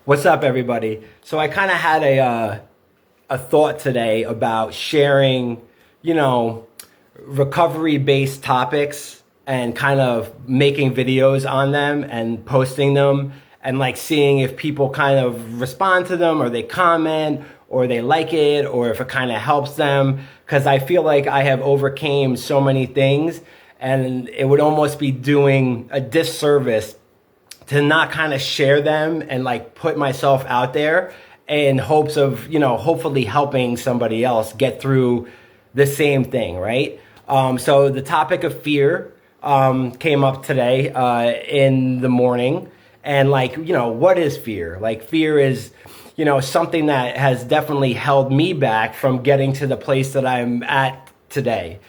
What's up, everybody? So I kind of had a thought today about sharing, you know, recovery-based topics and kind of making videos on them and posting them and like seeing if people kind of respond to them or they comment or they like it or if it kind of helps them. Because I feel like I have overcame so many things and it would almost be doing a disservice to not kind of share them and like put myself out there in hopes of, hopefully helping somebody else get through the same thing, right? So the topic of fear came up today in the morning. And like, what is fear? Like fear is, something that has definitely held me back from getting to the place that I'm at today.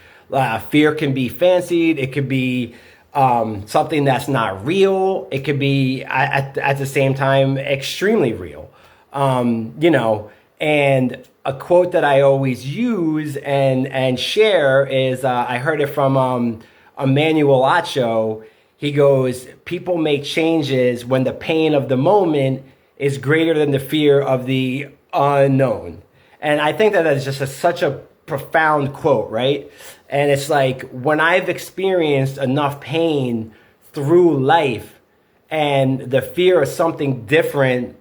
Fear can be fancied. It could be something that's not real. It could be at the same time extremely real. And a quote that I always use and share is I heard it from Emmanuel Acho. He goes, "People make changes when the pain of the moment is greater than the fear of the unknown." And I think that is just such a profound quote, right? And it's like when I've experienced enough pain through life and the fear of something different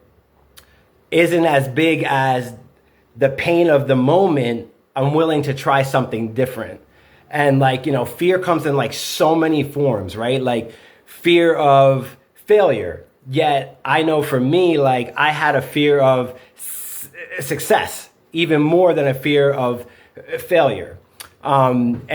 isn't as big as the pain of the moment, I'm willing to try something different. And like, fear comes in like so many forms, right? Like fear of failure. Yet I know for me, like I had a fear of success, even more than a fear of failure. And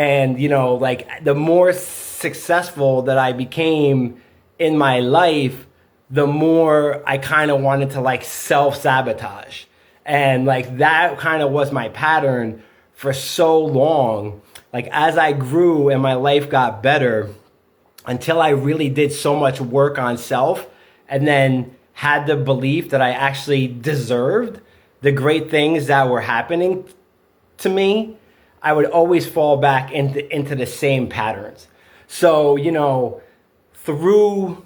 like the more successful that I became in my life, the more I kind of wanted to like self-sabotage. And like that kind of was my pattern for so long. Like as I grew and my life got better, until I really did so much work on self and then had the belief that I actually deserved the great things that were happening to me, I would always fall back into the same patterns. So, through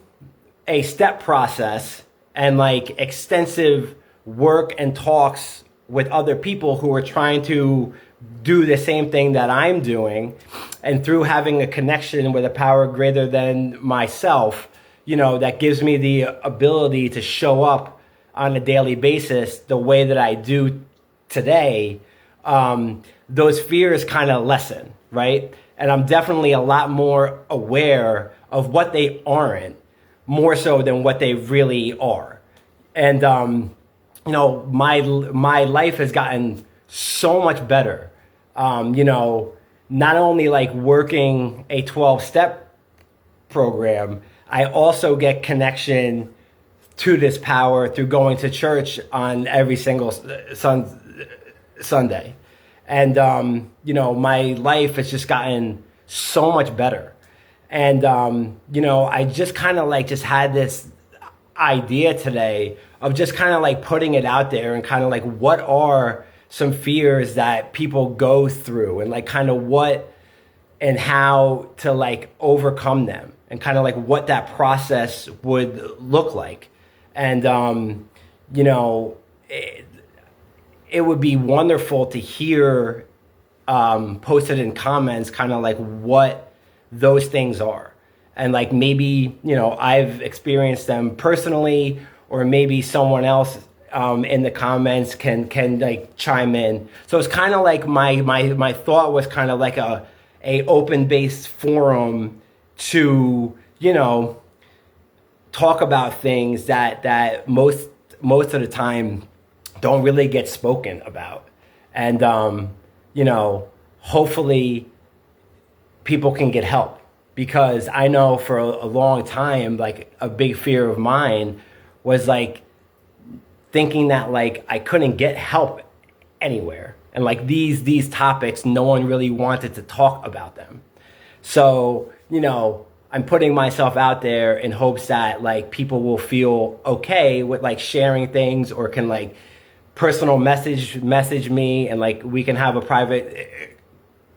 a step process and like extensive work and talks with other people who are trying to do the same thing that I'm doing, and through having a connection with a power greater than myself, that gives me the ability to show up on a daily basis the way that I do today, those fears kind of lessen, right? And I'm definitely a lot more aware of what they aren't, more so than what they really are. And my life has gotten so much better. Not only like working a 12-step program, I also get connection to this power through going to church on every single Sunday. And, my life has just gotten so much better. And, I just kind of like just had this idea today of just kind of like putting it out there and kind of like what are some fears that people go through and like kind of what and how to like overcome them and kind of like what that process would look like. And, it would be wonderful to hear posted in comments kind of like what those things are. And like maybe, I've experienced them personally, or maybe someone else in the comments can like chime in. So it's kind of like my thought was kind of like a open-based forum to, talk about things that most of the time don't really get spoken about. And, hopefully people can get help, because I know for a long time, like a big fear of mine was like thinking that like I couldn't get help anywhere. And like these topics, no one really wanted to talk about them. So, I'm putting myself out there in hopes that like people will feel okay with like sharing things, or can like personal message me, and like we can have a private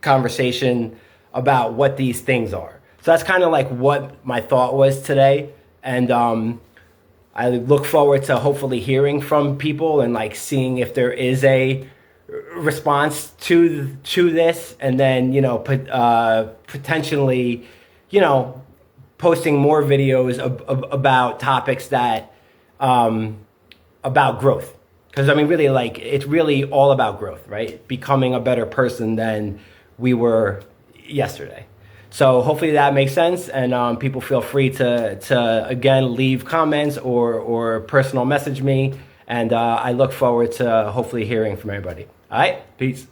conversation about what these things are. So that's kind of like what my thought was today. And I look forward to hopefully hearing from people and like seeing if there is a response to this, and then potentially, posting more videos about topics that about growth. Because I mean, really, like it's really all about growth, right? Becoming a better person than we were yesterday. So hopefully that makes sense, and people feel free to again leave comments or personal message me, and I look forward to hopefully hearing from everybody. All right, peace.